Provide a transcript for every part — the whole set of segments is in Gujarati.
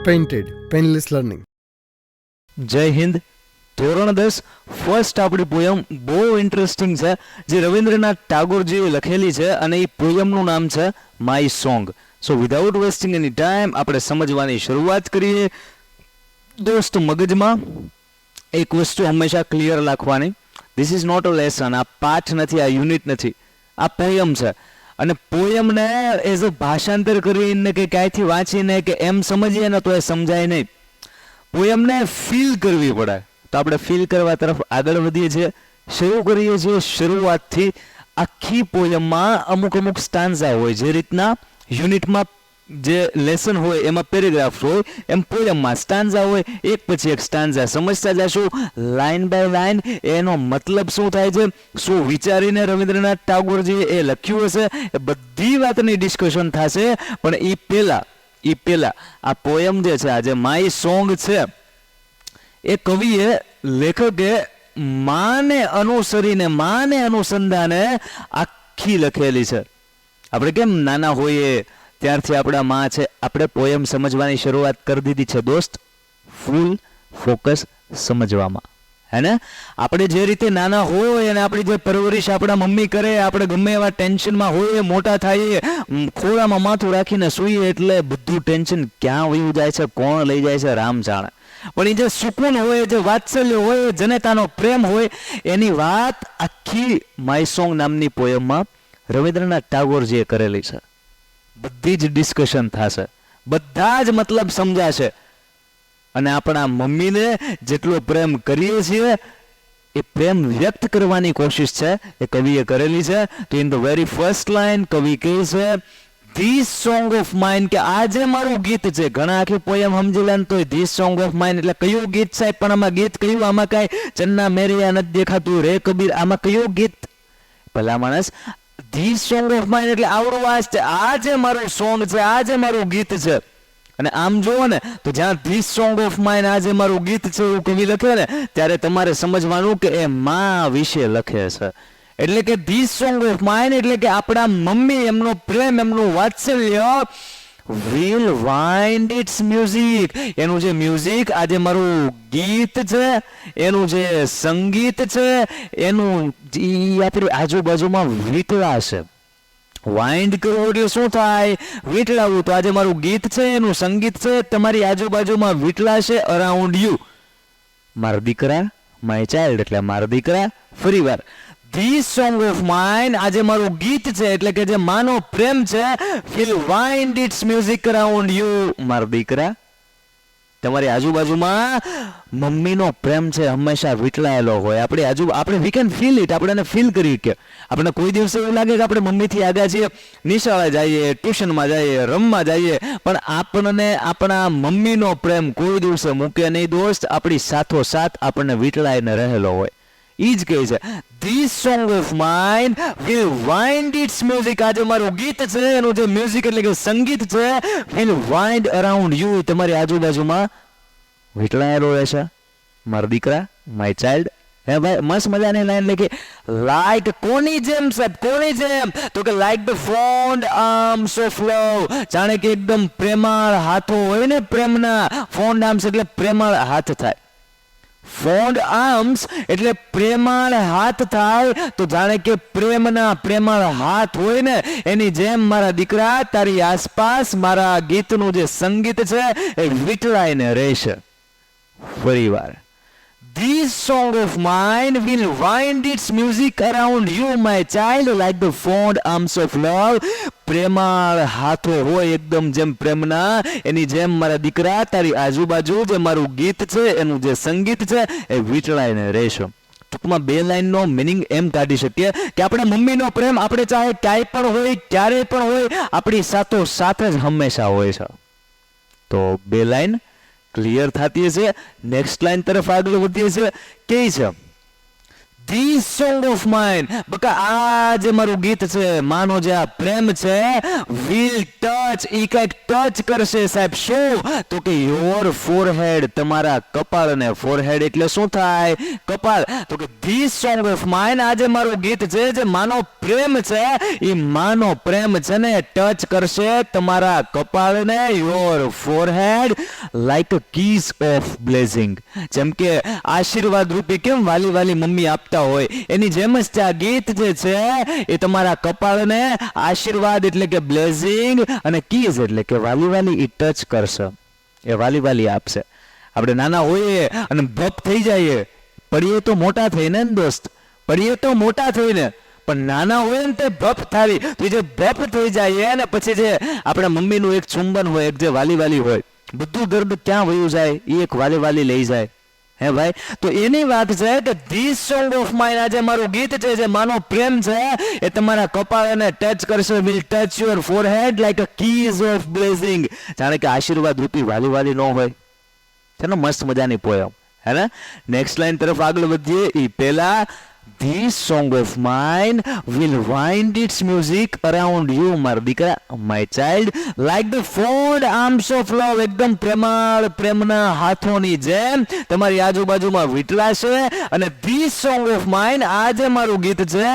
Painted painless learning. જય હિન્દ. ધોરણ 10 ફર્સ્ટ આપણી પોયમ બહુ ઇન્ટરેસ્ટિંગ છે, જે રવિન્દ્રનાથ ટાગોરજીએ લખેલી છે અને એ પોયમનું નામ છે my song. So without wasting any time આપણે સમજવાની શરૂઆત કરીએ. દોસ્ત, મગજમાં એક વસ્તુ હંમેશા ક્લિયર રાખવાની, this is not a lesson. આ પાઠ નથી, આ યુનિટ નથી, આ પોયમ છે. અને પોયમને એઝ અ ભાષાંતર કરીને કે ક્યાંયથી વાંચીને કે એમ સમજીએ ને તો એ સમજાય નહીં. પોયમને ફીલ કરવી પડે. તો આપણે ફીલ કરવા તરફ આગળ વધીએ છીએ. શરૂ કરીએ છીએ શરૂઆતથી. આખી પોયમમાં અમુક અમુક સ્ટાન્ઝા હોય, જે રીતના યુનિટમાં જે લેસન હોય એમાં પેરેગ્રાફ હોય, એમ પોયમમાં સ્ટાન્ઝા હોય. એક પછી એક સ્ટાન્ઝા સમજતા જશું લાઇન બાય લાઇન. એનો મતલબ શું થાય છે, શું વિચારીને રવિન્દ્રનાથ ટાગોરજીએ એ લખ્યું હશે, એ બધી વાતની ડિસ્કશન થશે. પણ એ પહેલા આ પોયમ જે છે, આ જે માય સોંગ છે, એ કવિએ, લેખકે માને અનુસરીને, માને અનુસંધાને આખી લખેલી છે. આપણે કેમ નાના હોઈએ ત્યારથી આપણા માં છે, આપણે પોયમ સમજવાની શરૂઆત કરી દીધી છે દોસ્ત, ફૂલ ફોકસ સમજવામાં, હે ને? આપણે જે રીતે નાના હોય અને આપણી જે પરવરિશ આપણા મમ્મી કરે, આપણે ગમે એવા ટેન્શનમાં હોઈએ, મોટા થઈએ, ખોળામાં માથું રાખીને સૂઈએ એટલે બધું ટેન્શન ક્યાં વયું જાય છે, કોણ લઈ જાય છે, રામ જાણે. પણ એ જે સુકૂન હોય, જે વાત્સલ્ય હોય, જનતાનો પ્રેમ હોય, એની વાત આખી માય સોંગ નામની પોયમમાં રવિન્દ્રનાથ ટાગોરજીએ કરેલી છે. બધી જ ડિસ્કશન થશે, બધા જ મતલબ સમજાશે. અને આપણા મમ્મીને જેટલો પ્રેમ કરીએ છીએ એ પ્રેમ વ્યક્ત કરવાની કોશિશ છે એ કવિએ કરેલી છે. તો in the very first line કવિ કહે છે, ધીસ સોંગ ઓફ માઇન, કે આ જે મારું ગીત છે. ઘણા આખી પોયમ સમજી લે તો ધીસ સોંગ ઓફ માઇન એટલે કયું ગીત સાહેબ? પણ આમાં ગીત કયું? આમાં કાંઈ ચન્ના મેરિયા નથી દેખાતું, રે કબીર, આમાં કયું ગીત? ભલા માણસ, ધીસ સોંગ ઓફ માઇન એટલે આવડો વાસ છે, આ જે મારું સોંગ છે, આ જે મારું ગીત છે. અને આમ જુઓ ને તો જ્યાં ધીસ સોંગ ઓફ માઇન, આ જે મારું ગીત છે, એવું કવિ લખે ને, ત્યારે તમારે સમજવાનું કે એ માં વિશે લખે છે. એટલે કે ધીસ સોંગ ઓફ માઇન એટલે કે આપણા મમ્મી, એમનો પ્રેમ, એમનું વાત્સલ્ય will wind its music. એનું જે મ્યુઝિક, આજે મારું ગીત છે, એનું જે સંગીત છે, એનું આપણી આજુબાજુમાં વીંટળાશે. વાઇન્ડ કરવું એટલે શું થાય? વીંટળાવું. તો આજે મારું ગીત છે, એનું સંગીત છે, તમારી આજુબાજુમાં વીંટળાશે, અરાઉન્ડ યુ. મારા દીકરા, માય ચાઇલ્ડ એટલે મારા દીકરા. ફરી વાર, ધીસ સોંગ ઓફ માઇન, આજે મારું ગીત છે, એટલે કે જે માનો પ્રેમ છે, will wind its music around you. મારા દીકરા, તમારી આજુબાજુમાં મમ્મીનો પ્રેમ છે, હંમેશા વીંટળાયેલો હોય. આપણે વી કેન ફીલ ઇટ. આપણે એને ફીલ કરી કે આપણે કોઈ દિવસે એવું લાગે કે આપણે મમ્મીથી આગળ છીએ, નિશાળે જઈએ, ટ્યુશનમાં જઈએ, રમવા જઈએ, પણ આપણને આપણા મમ્મીનો પ્રેમ કોઈ દિવસે મૂકે નહીં દોસ્ત. આપણી સાથોસાથ આપણને વીંટળાઈને રહેલો હોય. એ જ કહે છે, this song of mine will wind its music. આજે મારું ગીત છે, એનું જે મ્યુઝિક એટલે કે સંગીત છે, will wind around you. તમારી આજુબાજુમાં વીંટળાયેલો રહેશે. મારા દીકરા, માય ચાઇલ્ડ. હે ભાઈ, મસ્ત મજાની લાઈન લખી. લાઈક કોની જેમ સાહેબ? કોની જેમ? તો કે like the found arms of લવ. જાણે કે એકદમ પ્રેમાળ હાથો હોય ને, પ્રેમના. ફોન્ડ આર્મ્સ એટલે પ્રેમાળ હાથ થાય. ફોન્ડ આર્મ્સ એટલે પ્રેમાળ હાથ થાય. તો જાણે કે પ્રેમના પ્રેમાળ હાથ હોય ને, એની જેમ મારા દીકરા, તારી આસપાસ મારા ગીતનું જે સંગીત છે એ વીંટળાઈને રહેશે. ફરી વાર, this song of mine will wind its music around you, my child, like the fond arms of love. પ્રેમાળ હાથો હોય એકદમ જેમ પ્રેમના, એની જેમ મારા દીકરા, તારી આજુબાજુ જે મારું ગીત છે, એનું જે સંગીત છે, એ વીંટળાઈને રહેશે. ટૂંકમાં બે લાઈનનો મિનિંગ એમ કાઢી શકીએ કે આપણા મમ્મીનો પ્રેમ આપણે ચાહે ક્યાંય પણ હોય, ક્યારે પણ હોય, આપણી સાથોસાથ જ હંમેશા હોય છે. તો બે લાઈન ક્લિયર થતી છે. નેક્સ્ટ લાઈન તરફ આગળ વધીએ છીએ. કે છે, This song of mine, બકા આ જે મારું ગીત છે, માનો જે આ પ્રેમ છે, will touch, ઈ કઈક ટચ કરશે સાહેબ. શું? તો કે યોર ફોરહેડ, તમારા કપાળને. ફોરહેડ એટલે શું થાય? કપાળ. તો કે this song of mine, આ જે મારું ગીત છે, જે માનો પ્રેમ છે, ઈ માનો પ્રેમ છે ને ટચ કરશે તમારા કપાળને, your forehead, like a kiss of blessing. જેમ કે આશીર્વાદ રૂપી કેમ વાલી વાલી મમ્મી આપતા હોય, એની જેમ જ આ ગીત જે છે એ તમારા કપાળને આશીર્વાદ એટલે કે બ્લેઝિંગ, અને કીઝ એટલે કે વાલી વાલી ઈ ટચ કરશે, એ વાલી વાલી આપશે. આપણે નાના હોઈએ અને ભપ થઈ જઈએ, પડીએ તો મોટા થઈને ને દોસ્ત, પડીએ તો મોટા થઈને, પણ નાના હોય ને તે ભપ થાવી, તો જે ભપ થઈ જાય ને પછી જે આપણા મમ્મીનું એક ચુંબન હોય, એક જે વાલી વાલી હોય, બધું દર્દ ક્યાં વયું જાય, એ એક વાલી વાલી લઈ જાય. હે ભાઈ, તો એની વાત છે કે ધીસ સોંગ ઓફ માઇન, આજે મારું ગીત છે, જે માનો પ્રેમ છે, એ તમારા કપાળને ટચ કરશે, will touch your forehead like a kiss of blessing. જાણે કે આશીર્વાદ રૂપી વાલી વાલી ન હોય. ચલો, મસ્ત મજાની પોયમ, હે ને. નેક્સ્ટ લાઈન તરફ આગળ વધીએ. એ પહેલા This song of mine will wind its music around you, મારા દીકરા, my child, like the fond arms of love. એકદમ પ્રેમાળ પ્રેમના હાથોની જેમ તમારી આજુબાજુમાં વીંટળાશે. અને this song of mine, આ જે મારું ગીત છે,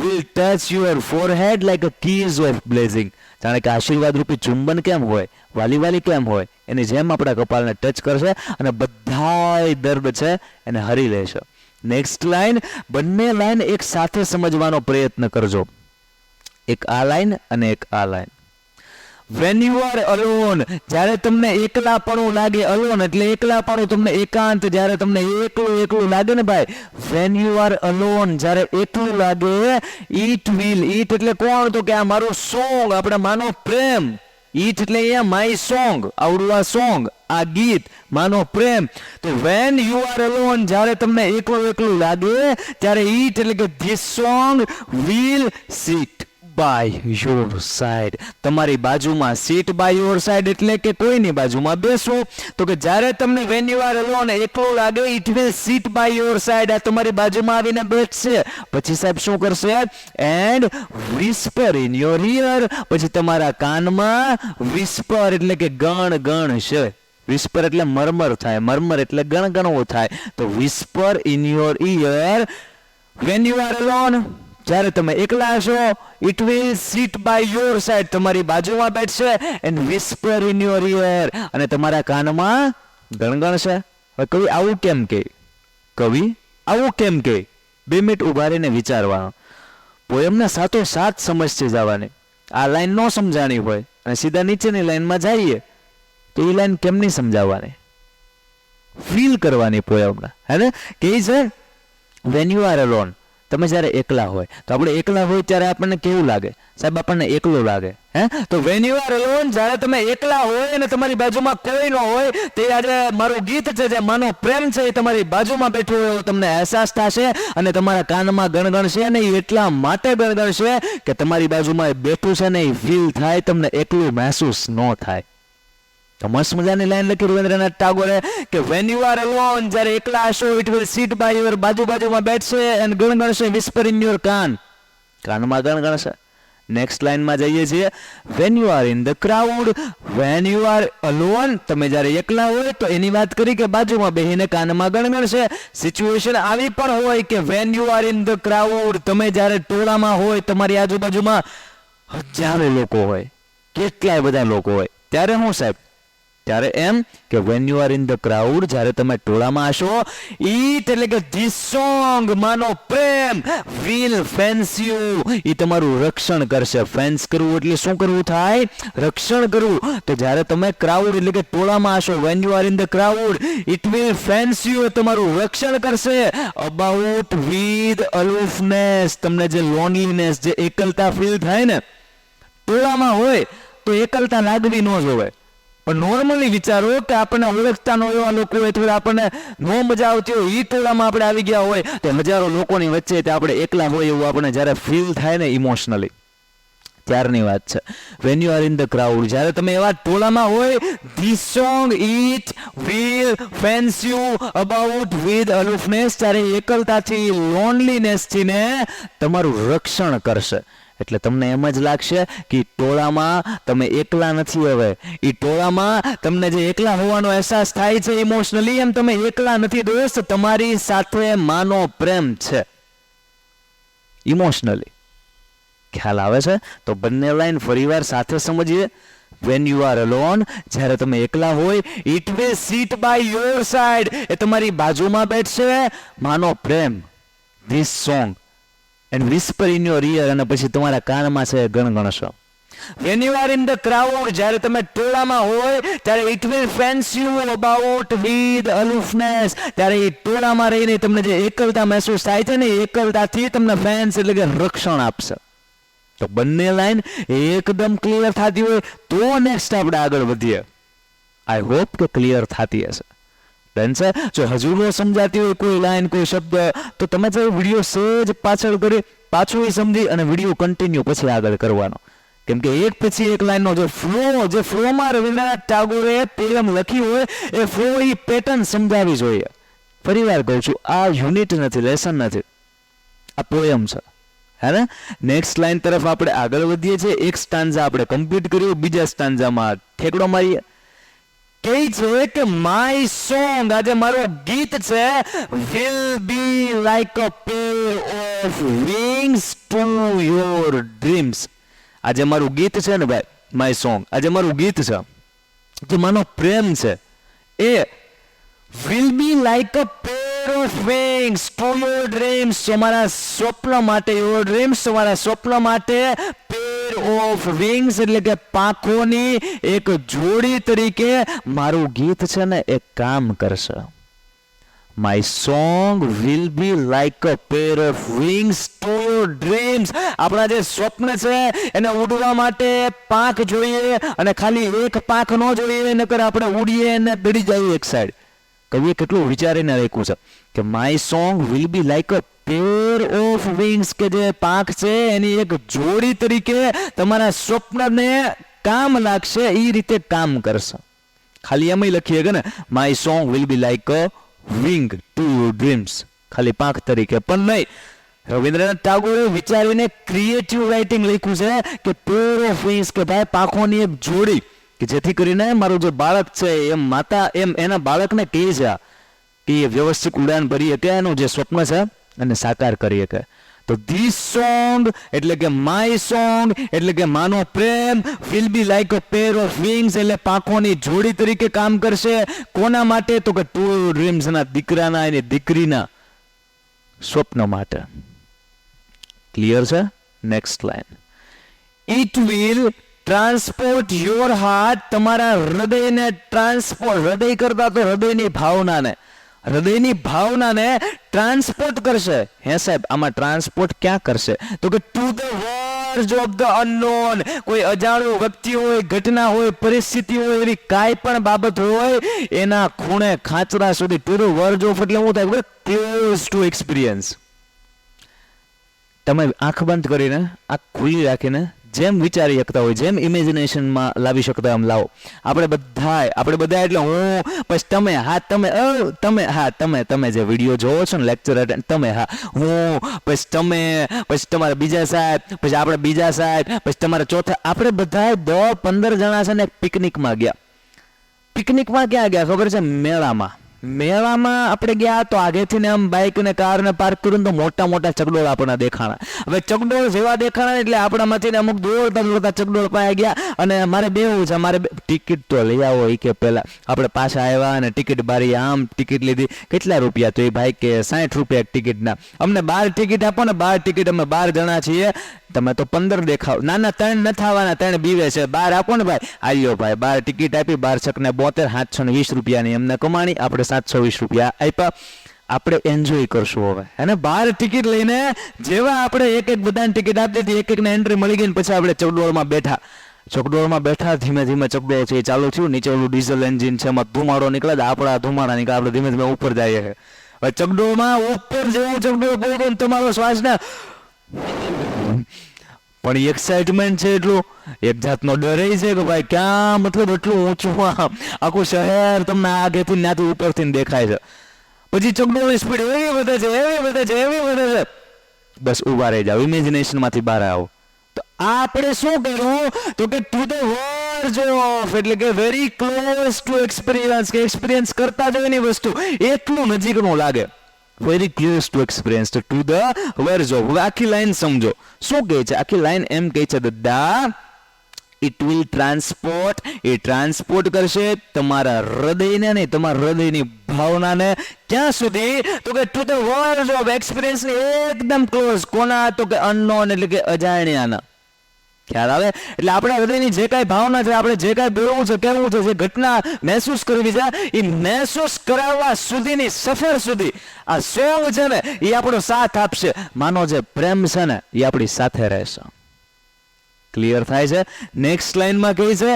will touch your forehead like a kiss of blessing. જાણે કે આશીર્વાદ રૂપી ચુંબન કેમ હોય, વાલી વાલી કેમ હોય, એની જેમ આપણા કપાળને ટચ કરશે અને બધાય દર્દ છે એને હરી લેશે. નેક્સ્ટ લાઈન, બંને લાઈન એક સાથે સમજવાનો પ્રયત્ન કરજો. એક આ લાઈન અને એક આ line. When you are alone, જ્યારે તમને એકલાપણું લાગે, alone એટલે એકલાપણું, તમને એકાંત, જ્યારે તમને એકલું એકલું લાગે ને ભાઈ, when you are alone, જ્યારે એકલું લાગે, it will, it એટલે કોણ? તો કે આ મારું સોંગ, આપણે માનો પ્રેમ. ઈટ એટલે અહીંયા માય સોંગ, આવડું આ સોંગ, આ ગીત, માનો પ્રેમ. તો વેન યુ આર અલોન, જ્યારે તમને એકલું એકલું લાગે, ત્યારે ઈટ એટલે કે this song will sit by your side, તમારી બાજુમાં. સીટ બાય યોર સાઈડ એટલે કે કોઈની બાજુમાં બેસો. તો કે જ્યારે તમને વેન યુ આર અલોન એકલું લાગે, it will sit by your side, આ તમારી બાજુમાં આવીને બેઠશે. પછી સાહેબ શું કરશે? And whisper in your ear, પછી તમારા કાનમાં વિસ્પર એટલે કે ગણ ગણ છે. વિસ્પર એટલે મરમર થાય, મરમર એટલે ગણગણવું થાય. તો whisper in your ear when you are alone, જ્યારે તમે એકલા છો, it will sit by your side, તમારી બાજુમાં બેઠશે. And whisper in your ear, અને તમારા કાનમાં ગણગણશે. હવે કવિ આવું કેમ કે? કવિ આવું કેમ કે? 2 મિનિટ ઉભા રહીને વિચારવાનું. પોયમને સાતો સાત સમજથી જવાની. આ લાઈન ન સમજાણી હોય અને સીધા નીચેની લાઈનમાં જઈએ તો એ લાઈન કેમ નહીં સમજાવવાની? ફીલ કરવાની પોયમને, હે ને. કે છે વેન યુ આર અલોન, તમે જ્યારે એકલા હોય, તો આપણે એકલા હોય ત્યારે આપણને કેવું લાગે સાહેબ? આપણને એકલું લાગે, હે. તો વેન યુ આર અલોન, જ્યારે તમે એકલા હોય અને તમારી બાજુમાં કોઈ ન હોય, તે આજે મારું ગીત છે, જે માનો પ્રેમ છે, એ તમારી બાજુમાં બેઠો હોય તમને અહેસાસ થશે, અને તમારા કાનમાં ગણગણશે. ને એ એટલા માટે ગણગણશે કે તમારી બાજુમાં બેઠું છે ને એ ફીલ થાય, તમને એકલું મહેસૂસ ન થાય. તો મસ્ત મજાની લાઈન લખી રવિન્દ્રનાથ ટાગોરે કે વેન યુ આર અલોન, જ્યારે એકલા હશો, it will sit by your, બાજુમાં બેઠશે, એન્ડ ગણગણશે, વિસ્પર ઇન યોર કાન, કાનમાં ગણગણશે. નેક્સ્ટ લાઈનમાં જઈએ છીએ. When you are in the crowd, when you are alone, તમે જ્યારે એકલા હોય તો એની વાત કરી કે બાજુમાં બેહીને કાનમાં ગણગણશે. સિચ્યુએશન આવી પણ હોય કે van you are in the crowd, તમે જ્યારે ટોળામાં હોય, તમારી આજુબાજુમાં હજારો લોકો હોય, કેટલાય બધા લોકો હોય, ત્યારે હું સાહેબ? ત્યારે એમ કે van you are in the crowd, જ્યારે તમે ટોળામાં હશો, ઈટ એટલે કે ધીસ સોંગ, માનો પ્રેમ, વિલ ફેન્સ યુ, ઈ તમારું રક્ષણ કરશે. ફેન્સ કરવું એટલે શું કરવું થાય? રક્ષણ કરવું. તો જ્યારે તમે ક્રાઉડ એટલે કે ટોળામાં હશો, van you are in the crowd, it will fence you, તમારું રક્ષણ કરશે. અબાઉટ વિથ અલુફનેસ, તમને જે લોનલીનેસ, જે એકલતા ફીલ થાય ને, ટોળામાં હોય તો એકલતા લાગવી ન જોવે. પણ નોર્મલી વિચારો કે આપણને ઓળખતા ન એવા લોકો હોય, તો આપણને નો મજા આવતી હોય, એ ટોળામાં આપણે આવી ગયા હોય, તો હજારો લોકોની વચ્ચે આપણે એકલા હોય એવું આપણે જ્યારે ફીલ થાય ને ઇમોશનલી, ત્યારની વાત છે. Van you are in the crowd, જ્યારે તમે એવા ટોળામાં હોય, this song it will fence you about with aloofness, ત્યારે એકલતાથી, લોનલીનેસથી ને તમારું રક્ષણ કરશે. એટલે તમને એમ જ લાગશે કે ટોળામાં તમે એકલા નથી. હવે એ ટોળામાં તમને જે એકલા હોવાનો અહેસાસ થાય છે ઇમોશનલી, એમ તમે એકલા નથી દોસ્ત, તમારી સાથે માનો પ્રેમ છે ઇમોશનલી. ખ્યાલ આવે છે? તો બંને લાઈન ફરીવાર સાથે સમજીએ. વેન યુ આર અલોન, જ્યારે તમે એકલા હોય, it will sit by your side, એ તમારી બાજુમાં બેઠશે માનો પ્રેમ. This song and whisper in your ear, અને પછી તમારા કાનમાં છે ગણગણશો. When you are in the crowd, જ્યારે તમે ટોળામાં હોય, ત્યારે it will fence you about with aloofness, ત્યારે એ ટોળામાં રહીને તમને જે એકલતા મહેસૂસ થાય છે ને, એકલતાથી તમને ફેન્સ એટલે કે રક્ષણ આપશે. તો બંને લાઈન એકદમ ક્લિયર થતી હોય તો નેક્સ્ટ આપણે આગળ વધીએ. આઈ હોપ કે ક્લિયર થતી હશે. ડન છે? જો હજુ ન સમજાતી હોય કોઈ લાઈન, કોઈ શબ્દ, તો તમે જો વિડીયો સહેજ પાછળ કરી પાછું સમજી અને વિડીયો કન્ટિન્યુ પછી આગળ કરવાનો. કેમ કે એક પછી એક લાઈનનો જે ફ્લોમાં રવિન્દ્રનાથ ટાગોરે પોયમ લખી હોય એ ફ્લો એ પેટર્ન સમજાવી જોઈએ. ફરીવાર કહું છું, આ યુનિટ નથી, લેસન નથી, આ પોયમ છે. હે ને? નેક્સ્ટ લાઈન તરફ આપણે આગળ વધીએ છીએ. એક સ્ટાન્ઝા આપણે કમ્પ્લીટ કર્યું, બીજા સ્ટાન્ઝામાં ઠેકડો મારીએ. કહે છે કે માય સોંગ, આજે મારું ગીત છે, will be like a pair of wings to your dreams. આજે મારું ગીત છે ને ભાઈ, માય સોંગ, આજે મારું ગીત છે, જે માનો પ્રેમ છે, એ will be like a pair of wings to your dreams, તમારા સ્વપ્ન માટે, યોર ડ્રીમ્સ, તમારા સ્વપ્ન માટે પેર ઓફ વિંગ્સ એટલે કે પાંખોની એક જોડી તરીકે મારું ગીત છે ને એ કામ કરશે. My song will be like a pair of wings to your dreams. આપણા જે સ્વપ્ન છે એને ઉડવા માટે પાંખ જોઈએ, અને ખાલી એક પાંખ ન જોઈએ, નકર આપણે ઉડીએ અને દડી જઈએ એક સાઈડ. કવિએ કેટલું વિચારીને લખ્યું છે કે my song will be like a pair of wings, કે જે પાંખ છે એની એક જોડી તરીકે તમારા સ્વપ્નને કામ લાગશે, એ રીતે કામ કરશે. ખાલી એમ લખીએ કે ને, my song will be like a wing two your dreams, ખાલી પાંખ તરીકે પણ નહીં. રવિન્દ્રનાથ ટાગોરે વિચારીને ક્રિએટિવ રાઇટિંગ લખ્યું છે કે પેર ઓફ વિંગ્સ, કે ભાઈ પાંખોની એક જોડી, કે જેથી કરીને મારું જે બાળક છે એમ માતા એમ એના બાળકને કહે છે કે એ વ્યવસ્થિત ઉડાન ભરી શકે, એનું જે સ્વપ્ન છે એને સાકાર કરી શકે. તો ધીસ સોંગ એટલે કે માય સોંગ એટલે કે માનો પ્રેમ, will be like a pair of wings એટલે પાંખોની જોડી તરીકે કામ કરશે. કોના માટે? તો કે ટુ ડ્રીમ્સ, ના દીકરાના એની દીકરીના સ્વપ્ન માટે. ક્લિયર છે? Next line, it will transport your heart, તમારા હૃદયને ટ્રાન્સપોર્ટ, હૃદય કરતા તો હૃદયની ભાવનાને ટ્રાન્સપોર્ટ કરશે. હે સાહેબ, આમાં ટ્રાન્સપોર્ટ ક્યાં કરશે? તો કે two the verge of the unknown, કોઈ અજાણ્યો વ્યક્તિ હોય, ઘટના હોય, પરિસ્થિતિ હોય, એવી કાંઈ પણ બાબત હોય એના ખૂણે ખાંચરા સુધી. ટુ ધ વર્જ ઓફ એટલે શું થાય? Close to experience. તમે આંખ બંધ કરીને, આંખ ખુલ્લી રાખીને જેમ વિચારી શકતા હોય, જેમ ઇમેજિનેશનમાં લાવી શકતા હોય એમ લાવો. આપણે બધા એટલે હું, પછી તમે, હા તમે જે વિડીયો જોવો છો ને, લેક્ચર અટેન્ડ, તમે, હા હું, પછી તમે, પછી તમારા બીજા સાહેબ, પછી આપણે બીજા સાહેબ, પછી તમારા ચોથા. આપણે બધા 10-15 જણા છે ને પિકનિકમાં ગયા. પિકનિકમાં ક્યાં ગયા ખબર છે? મેળામાં આપણે ગયા તો આગેથી ને આમ બાઇક ને કાર ને પાર્ક કર્યું તો મોટા મોટા ચકડોળ આપણને દેખાણા. હવે ચકડોળ જેવા દેખાણા એટલે આપણામાંથી ને અમુક દોડતા ચકડોળ પાયા ગયા. અને મારે બેવું છે, મારે ટિકિટ તો લઈ આવો એ કે પહેલા. આપણે પાછા આવ્યા અને ટિકિટ બારી, આમ ટિકિટ લીધી. કેટલા રૂપિયા? તો એ ભાઈ કે 60 રૂપિયા ટિકિટના. અમને 12 ટિકિટ આપો ને, 12 ટિકિટ, અમે 12 જણા છીએ, તમે તો 15 દેખાવ. ના 3 નથી આવવાના, 3 બીવે છે, 12 આપો ને ભાઈ. આલ્યો ભાઈ, 12 ટિકિટ આપી, 12 છકને 72, 720 રૂપિયાની એમને કમાણી, આપણે 720 રૂપિયા આપ્યા. આપણે એન્જોય કરશું હવે, અને 12 ટિકિટ લઈને જેવા આપણે એક બધાને ટિકિટ આપી દીધી, એકને એન્ટ્રી મળી ગઈ. પછી આપણે ચકડોળમાં બેઠા, ધીમે ધીમે ચકડોળ છે ચાલુ થયું. નીચે ઓલું ડીઝલ એન્જિન છે, એમાં ધુમાડો નીકળે, આપણા ધુમાડા નીકળે, આપણે ધીમે ધીમે ઉપર જઈએ. હવે ચકડોળમાં ઉપર જેવું ચકડોળ બોલ તમારો શ્વાસ ને પણ એક્સાઇટમેન્ટ છે એટલું, એક જાતનો ડર છે કે ભાઈ ક્યાં મતલબ એટલું ઊંચું આખું શહેર તમને આગેથી ત્યાંથી ઉપરથી દેખાય છે. પછી ચકડોળની સ્પીડ એવી વધે છે, એવી વધે છે, એવી વધે છે, બસ ઉભા રહી જાવ, ઇમેજિનેશન માંથી બહાર આવો. તો આપણે શું કરવું તો કે ટુ ધ વર્જ ઓફ, એટલે કે વેરી ક્લોઝ ટુ એક્સપિરિયન્સ, કે એક્સપિરિયન્સ કરતા જ એની વસ્તુ એટલું નજીકનું લાગે, very close to experience, to the verge of. હવે આખી લાઈન સમજો શું કહે છે. આખી લાઈન એમ કહે છે દાદા, it will transport, A transport કરશે તમારા હૃદયને, નહીં તમારા હૃદયની ભાવનાને ક્યાં સુધી તો કે two the verge of, experience એકદમ ક્લોઝ. કોના તો કે અનનોન, એટલે કે અજાણ્યાના. ખ્યાલ આવે? એટલે આપણા હૃદયની જે કાંઈ ભાવના છે, આપણે જે કાંઈ બોલવું છે, કહેવું છે, જે ઘટના મહેસૂસ કરવી છે, એ મહેસૂસ કરાવવા સુધીની સફર સુધી આ સોંગ છે ને એ આપણો સાથ આપશે. માનો જે પ્રેમ છે ને એ આપણી સાથે રહેશે. ક્લિયર થાય છે? નેક્સ્ટ લાઈનમાં કહે છે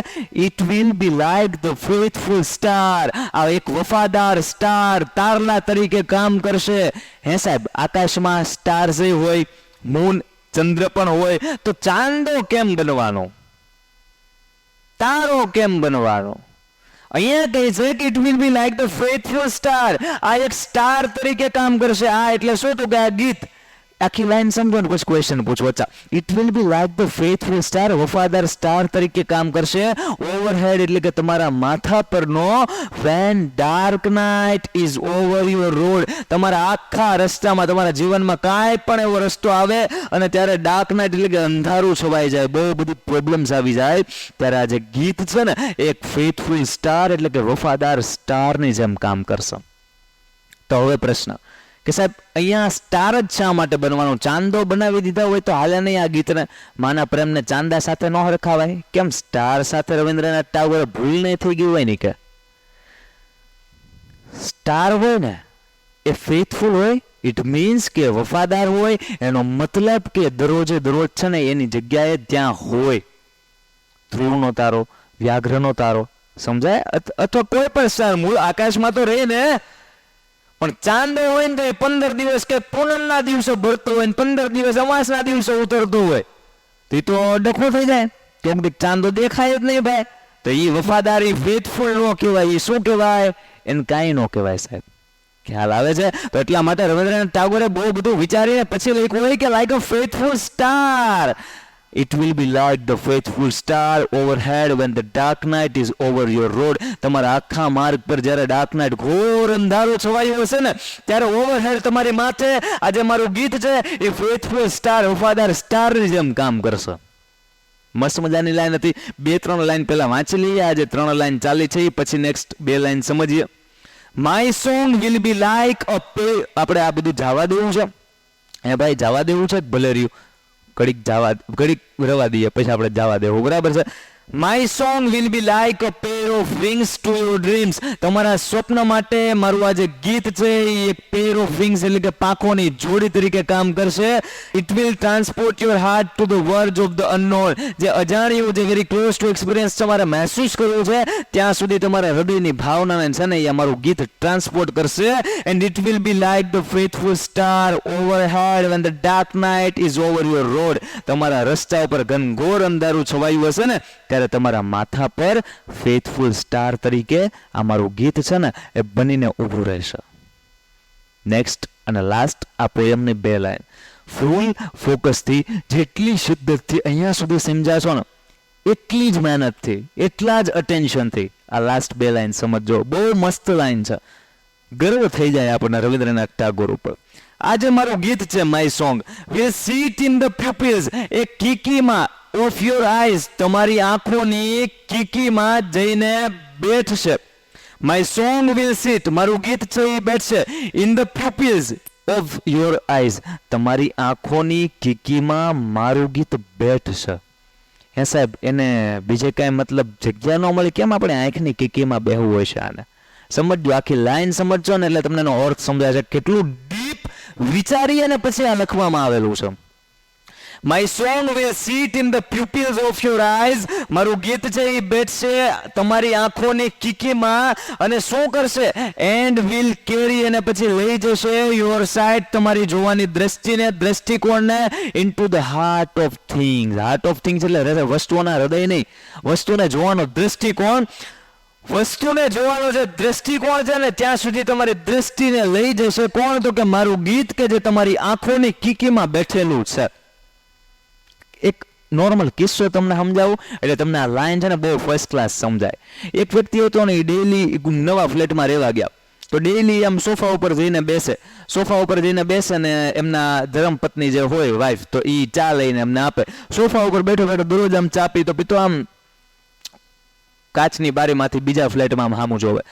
it will be like the faithful star, આ એક વફાદાર સ્ટાર તારલા તરીકે કામ કરશે. હે સાહેબ, આકાશમાં સ્ટાર જે હોય, મૂન ચંદ્ર પણ હોય, તો ચાંદો કેમ બનવાનો, તારો કેમ બનવાનો? અહીંયા કહે છે કે it will be like the faithful star, આ એક સ્ટાર તરીકે કામ કરશે. આ એટલે શું? તો કે આ ગીત આખી લાઈન સમજો ને પછી ક્વેશ્ચન પૂછો. અચ્છા, it will be like the faithful star, વફાદાર સ્ટાર તરીકે કામ કરશે. ઓવરહેડ એટલે કે તમારા માથા પરનો, van dark night is over your road, તમારા આખા રસ્તામાં, તમારા જીવનમાં કાંઈ પણ એવો રસ્તો આવે અને ત્યારે ડાર્ક નાઇટ એટલે કે અંધારું છવાઈ જાય, બહુ બધી પ્રોબ્લેમ્સ આવી જાય, ત્યારે આ જે ગીત છે ને એક ફેથફુલ સ્ટાર એટલે કે વફાદાર સ્ટારની જેમ કામ કરશે. તો હવે પ્રશ્ન કે સાહેબ અહીંયા સ્ટાર જ શા માટે બનવાનો? ચાંદો બનાવી દીધા હોય તો હાલે નહીં આ ગીતને? માના પ્રેમને ચાંદા સાથે ન રખાવાય? કેમ સ્ટાર સાથે રવિન્દ્રનાથ ટાગોરે ભૂલ નહીં થઈ ગયું હોય ને? કે સ્ટાર હોય ને એ ફેથફુલ હોય, ઇટ મીન્સ કે વફાદાર હોય, એનો મતલબ કે દરરોજે દરરોજ છે ને એની જગ્યાએ ત્યાં હોય. ધ્રુવનો તારો, વ્યાઘ્રનો તારો, સમજાય? અથવા કોઈ પણ સ્ટાર મૂળ આકાશમાં તો રહે ને, પણ ચાંદો હોય ને તો એ 15 દિવસ કે પૂનમના દિવસો ભરતો હોય ને 15 દિવસ અમાસના દિવસો ઉતરતો હોય, તો એ તો ડખો થઈ જાય, કેમ કે ચાંદો દેખાય જ નહીં ભાઈ. તો એ વફાદારી ફેથફુલ નો કહેવાય, એ શું કહેવાય? એને કાંઈ ન કહેવાય સાહેબ. ખ્યાલ આવે છે? તો એટલા માટે રવિન્દ્રનાથ ટાગોરે બહુ બધું વિચારીને પછી લખ્યું હોય કે like a faithful star, it will be like the faithful star overhead when the dark night is over your road. તમારા આખા માર્ગ પર જ્યારે ડાર્ક નાઇટ, ઘોર અંધારું છવાયું હશે ને, ત્યારે ઓવરહેડ તમારી માથે આજે મારું ગીત છે એ ફેથફુલ સ્ટાર, વફાદાર સ્ટારની જેમ કામ કરશે. મસ્ત મજાની લાઈન હતી. 2-3 લાઈન પહેલા વાંચી લઈએ, આજે 3 લાઈન ચાલી છે, પછી નેક્સ્ટ 2 લાઈન સમજીએ. My song will be like a pay, આપણે આ બધું જવા દેવું છે હે ભાઈ, જવા દેવું છે ભલે રહ્યું, ઘડીક રવા દઈએ પછી આપણે જવા દેવું, બરાબર છે? My song will be like a pair of wings to your dreams, તમારા સ્વપ્ન માટે મારું આ જે ગીત છે એ એક પેર ઓફ વિંગ્સ એટલે કે પાંખોની જોડી તરીકે કામ કરશે. It will transport your heart two the verge of the unknown, જે અજાણ્યું, જે વેરી ક્લોઝ ટુ એક્સપિરિયન્સ તમારે મહેસૂસ કરવું છે ત્યાં સુધી તમારા હૃદયની ભાવનાને છે ને એ અમારું ગીત ટ્રાન્સપોર્ટ કરશે. And it will be like the faithful star overhead when the dark night is over your road, તમારા રસ્તા ઉપર ઘનઘોર અંધારું છવાયું હશે ને ત્યારે તમારા માથા પર ફેથફુલ સ્ટાર તરીકે આ મારું ગીત છે ને એ બનીને ઊભું રહેશે. નેક્સ્ટ અને લાસ્ટ આ પોયમની 2 લાઈન ફૂલ ફોકસથી, જેટલી શિદ્દતથી અહીંયા સુધી સમજાશો ને એટલી જ મહેનતથી, એટલા જ અટેન્શનથી આ લાસ્ટ 2 લાઈન સમજજો. બહુ મસ્ત લાઈન છે, ગર્વ થઈ જાય આપણને રવિન્દ્રનાથ ટાગોર ઉપર. આજે મારું ગીત છે my song will sit in the pupils, એ કીકીમાં ઓફ યોર આઈઝ, તમારી આંખોની કીકીમાં જઈને બેઠશે. માય સોંગ વિલ સીટ, મારું ગીત છે એ બેઠશે in the pupils of your eyes, તમારી આંખોની કીકીમાં મારું ગીત બેઠશે. હે સાહેબ, એને બીજે કાંઈ મતલબ જગ્યા ન મળી, કેમ આપણે આંખની કીકીમાં બેહવું હોય છે? આને સમજજો, આખી લાઈન સમજજો ને એટલે તમને એનો અર્થ સમજાય છે, કેટલું ડીપ વિચારી અને પછી આ લખવામાં આવેલું છે. My song will sit in the pupils of your eyes. મારું ગીત છે એ બેઠશે તમારી આંખોની કીકીમાં અને શું કરશે? એન્ડ વિલ કેરી, અને પછી લઈ જશે યોર સાઇટ, તમારી જોવાની દ્રષ્ટિને, દ્રષ્ટિકોણને, into the heart of things. Heart of things એટલે વસ્તુઓના હૃદય નહીં, વસ્તુને જોવાનો દ્રષ્ટિકોણ. વસ્તુને જોવાનો જે દ્રષ્ટિકોણ છે ને ત્યાં સુધી તમારી દ્રષ્ટિને લઈ જશે કોણ? તો કે મારું ગીત કે જે તમારી આંખોની કીકીમાં બેઠેલું છે. એક નોર્મલ કિસ્સો તમને સમજાવું એટલે તમને આ લાઈન છે ને બહુ ફર્સ્ટ ક્લાસ સમજાય. એક વ્યક્તિ હતો ને એ ડેઈલી નવા ફ્લેટમાં રહેવા ગયા. તો ડેઈલી આમ સોફા ઉપર જઈને બેસે ને એમના ધર્મપત્ની જે હોય વાઈફ, તો એ ચા લઈને એમને આપે. સોફા ઉપર બેઠો બેઠો દરરોજ આમ ચા પીતો પીતો આમ કાચની બારીમાંથી બીજા ફ્લેટમાં સામું જોવે.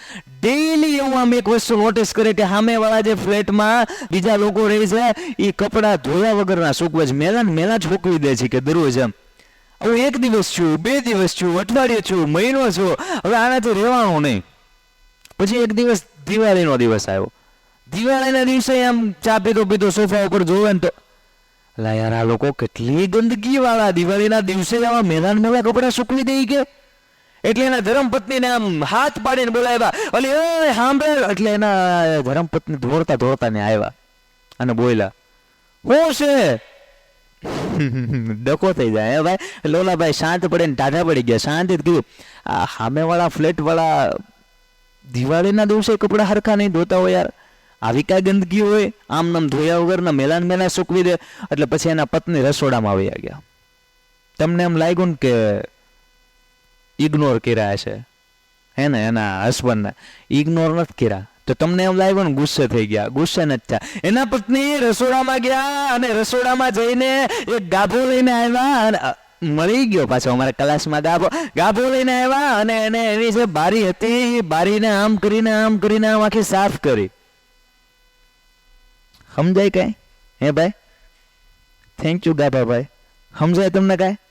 ડેઈલી એવું આમ એક વસ્તુ નોટિસ કરે કે સામેવાળા જે ફ્લેટમાં બીજા લોકો રહે છે એ કપડાં ધોયા વગરના સૂકવે છે, મેલા જ સૂકવી દે છે કે દરરોજ એમ. હવે એક દિવસ છું, 2 દિવસ છું, અઠવાડિયું છું, મહિનો છું, હવે આનાથી રહેવાનું નહીં. પછી એક દિવસ દિવાળીનો દિવસ આવ્યો. દિવાળીના દિવસે આમ ચા પીતો પીતો સોફા ઉપર જોવે ને તો લા યાર આ લોકો કેટલી ગંદકી વાળા દિવાળીના દિવસે આવા મેલા કપડાં સૂકવી દે કે. એટલે એના ધર્મપત્નીને આમ હાથ પાડીને બોલાવ્યા, ઓલી એ સાંભળ. એટલે એના ધર્મપત્ની દોડતા ને આવ્યા અને બોલ્યા, શું છે? ડકો થઈ જાય ભાઈ. લોલાભાઈ શાંત પડે ને ટાઢા પડી ગયા. શાંતિ કીધું, આ સામેવાળા ફ્લેટ વાળા દિવાળીના દિવસે કપડા હરખા નહીં ધોતા હોય યાર, આવી કાંઈ ગંદકી હોય? આમ નામ ધોયા વગરના મેલા સૂકવી દે. એટલે પછી એના પત્ની રસોડામાં આવી ગયા. તમને એમ લાગ્યું ને કે ઇગ્નોર કર્યા છે હે ને એના હસબન્ડને, ઇગ્નોર નથી કર્યા. તો તમને એમ લાગ્યું ને ગુસ્સે થઈ ગયા. ગુસ્સે નથી થયા. એના પત્ની રસોડામાં ગયા અને રસોડામાં જઈને એક ગાભો લઈને આવ્યા અને મળી ગયો પાછો અમારા ક્લાસમાં ગાભો લઈને આવ્યા અને એને એની જે બારી હતી બારીને આમ કરીને આમ આખી સાફ કરી. સમજાય કઈ? હે ભાઈ, થેન્ક યુ ગાભાભાઈ. સમજાય તમને કાંઈ?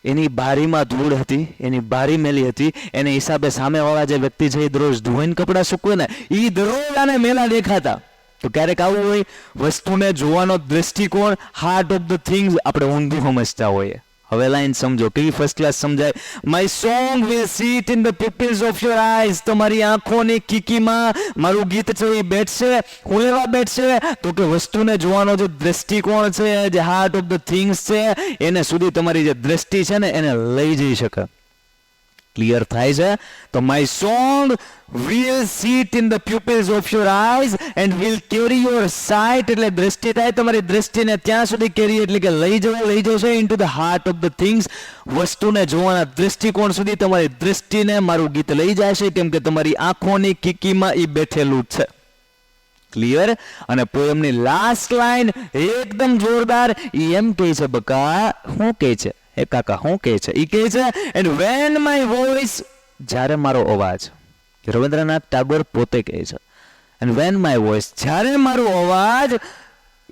એની બારીમાં ધૂળ હતી, એની બારી મેલી હતી, એને હિસાબે સામેવાળા જે વ્યક્તિ છે એ દરરોજ ધોઈને કપડાં સૂકવે ને એ દરરોજ આને મેલા દેખાતા. તો ક્યારેક આવું હોય, વસ્તુને જોવાનો દ્રષ્ટિકોણ, હાર્ટ ઓફ ધ થિંગ્સ આપણે ઊંધું સમજતા હોઈએ. હવે લાઈન સમજો કેવી ફર્સ્ટ ક્લાસ સમજાય. My song will sit in the People's of your eyes. તમારી આંખોની કીકીમાં મારું ગીત છે એ બેઠશે. હું એવા બેઠશે તો કે વસ્તુને જોવાનો જે દ્રષ્ટિકોણ છે, જે હાર્ટ ઓફ ધ થિંગ્સ છે, એને સુધી તમારી જે દ્રષ્ટિ છે ને એને લઈ જઈ શકે. ક્લિયર થાય છે? તો my song will sit in the pupils of your eyes and will carry your sight. એટલે દ્રષ્ટિ થાય તમારી દ્રષ્ટિને ત્યાં સુધી કેરી એટલે કે લઈ જશે into the heart of the things. વસ્તુને જોવાના દ્રષ્ટિકોણ સુધી તમારી દ્રષ્ટિને મારું ગીત લઈ જશે, કેમ કે તમારી આંખોની કીકીમાં એ બેઠેલું છે. ક્લિયર? અને પોએમની લાસ્ટ લાઈન એકદમ જોરદાર. એ એમ કહે છે, બકા શું કહે છે? એ કાકા શું કહે છે? એ કહે છે, and when my voice, જ્યારે મારો અવાજ, રવિન્દ્રનાથ ટાગોર પોતે કહે છે, and when my voice, જ્યારે મારો અવાજ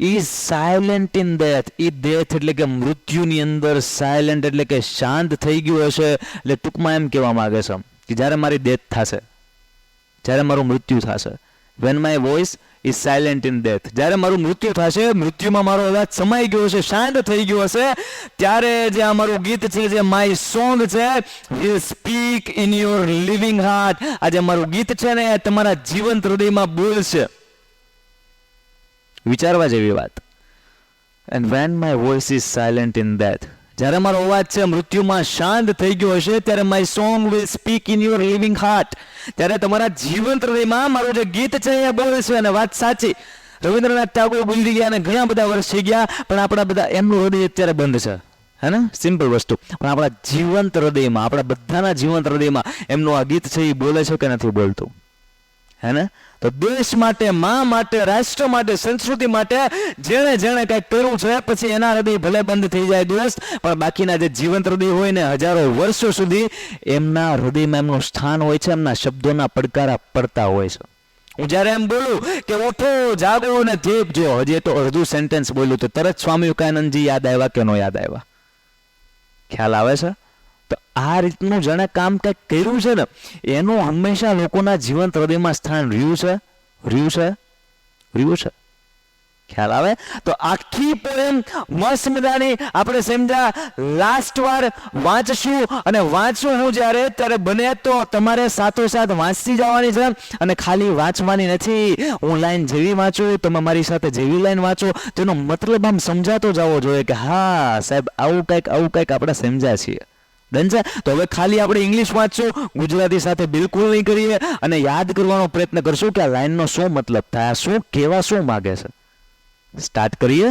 is silent in death. A death એટલે કે મૃત્યુની અંદર, સાયલેન્ટ એટલે કે શાંત થઈ ગયું હશે. એટલે ટૂંકમાં એમ કહેવા માંગે છે કે જ્યારે મારી ડેથ થશે, જ્યારે મારું મૃત્યુ થશે, when my voice is silent in death, જ્યારે મારું મૃત્યુ થશે, મૃત્યુમાં મારો અવાજ સમાઈ ગયો હશે, શાંત થઈ ગયો હશે, ત્યારે જે આ મારું ગીત છે, જે માય સોંગ છે, will speak in your living heart. આ જે મારું ગીત છે ને એ તમારા જીવંત હૃદયમાં બોલશે. વિચારવા જેવી વાત. and when my voice is silent in death, જ્યારે મારો અવાજ છે મૃત્યુમાં શાંત થઈ ગયો હશે, ત્યારે my song will speak in your living heart. ત્યારે તમારા જીવંત હૃદયમાં મારું જે ગીત છે એ બોલશે. અને વાત સાચી, રવિન્દ્રનાથ ટાગોર બોલી ગયા અને ઘણા બધા વર્ષ થઈ ગયા, પણ આપણા બધા એમનું હૃદય અત્યારે બંધ છે, હે ને? સિમ્પલ વસ્તુ. પણ આપણા જીવંત હૃદયમાં, આપણા બધાના જીવંત હૃદયમાં એમનું આ ગીત છે એ બોલે છે કે નથી બોલતું, હે ને? તો દેશ માટે, મા માટે, રાષ્ટ્ર માટે, સંસ્કૃતિ માટે જેણે કંઈક કર્યું છે, પછી એના હૃદય ભલે બંધ થઈ જાય દોસ્ત, પણ બાકીના જે જીવંત હૃદય હોય ને હજારો વર્ષો સુધી એમના હૃદયમાં એમનું સ્થાન હોય છે, એમના શબ્દોના પડકારા પડતા હોય છે. હું જ્યારે એમ બોલું કે ઉઠો, જાગો ને ચેપજો, હજી તો અડધું સેન્ટેન્સ બોલ્યું તો તરત સ્વામી વિવેકાનંદજી યાદ આવ્યા કે ન યાદ આવ્યા? ખ્યાલ આવે છે? તો આ રીતનું જેણે કામ કંઈક કર્યું છે ને એનું હંમેશા લોકોના જીવંત હૃદયમાં સ્થાન રહ્યું છે. ખ્યાલ આવે? તો આખી પોએમ મસ્ત મજાની આપણે સમજ્યા. લાસ્ટ વાર વાંચશું, અને વાંચશું હું જ્યારે ત્યારે બને તો તમારે સાથોસાથ વાંચતી જવાની છે. અને ખાલી વાંચવાની નથી, હું લાઈન જેવી વાંચું, તમે મારી સાથે જેવી લાઈન વાંચો, તેનો મતલબ આમ સમજાતો જવો જોઈએ કે હા સાહેબ આવું કંઈક આપણે સમજ્યા છીએ. ડન છે? તો હવે ખાલી આપણે ઇંગ્લિશ વાંચશું, ગુજરાતી સાથે બિલકુલ નહીં કરીએ, અને યાદ કરવાનો પ્રયત્ન કરશું કે આ લાઈનનો શું મતલબ થાય, શું કહેવા શું માગે છે. સ્ટાર્ટ કરીએ?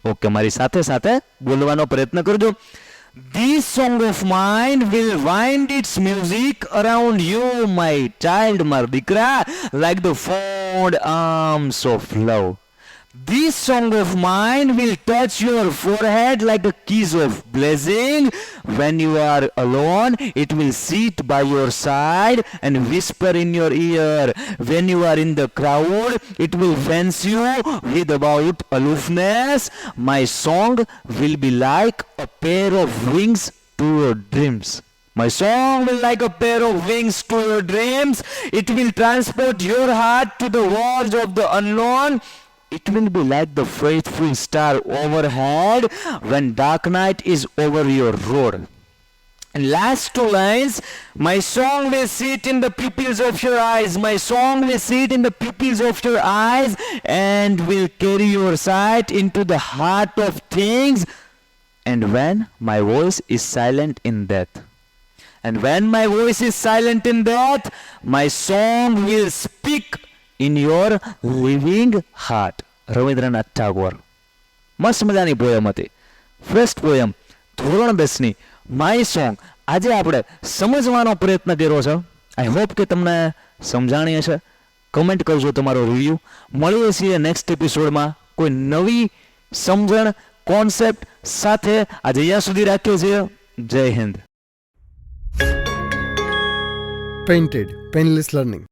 ઓકે, મારી સાથે સાથે બોલવાનો પ્રયત્ન કરજો. This song of mine will wind its music around you, my child, મારા દીકરા, like the fond arms of love. This song of mine will touch your forehead like a kiss of blessing. When you are alone, it will sit by your side and whisper in your ear. When you are in the crowd, it will fence you with about aloofness. My song will be like a pair of wings to your dreams. My song will like a pair of wings to your dreams. It will transport your heart to the worlds of the unknown. It will be like the faithful star overhead when dark night is over your road. And last two lines, my song will sit in the pupils of your eyes. My song will sit in the pupils of your eyes and will carry your sight into the heart of things. And when my voice is silent in death, and when my voice is silent in death, my song will speak in your living heart. Rabindranath Tagore. મસ્ત મજાની પોયમ હતી, ફર્સ્ટ પોયમ, ધોરણ 10ની માય સોંગ. આજે આપણે સમજવાનો પ્રયત્ન કર્યો છે. આઈ હોપ કે તમને સમજાણી હશે. કમેન્ટ કરજો તમારો રિવ્યૂ. મળીએ છીએ નેક્સ્ટ એપિસોડમાં કોઈ નવી સમજણ કોન્સેપ્ટ સાથે. આજે અહીંયા સુધી રાખીએ છીએ. જય હિન્દ. Painted, Painless Learning.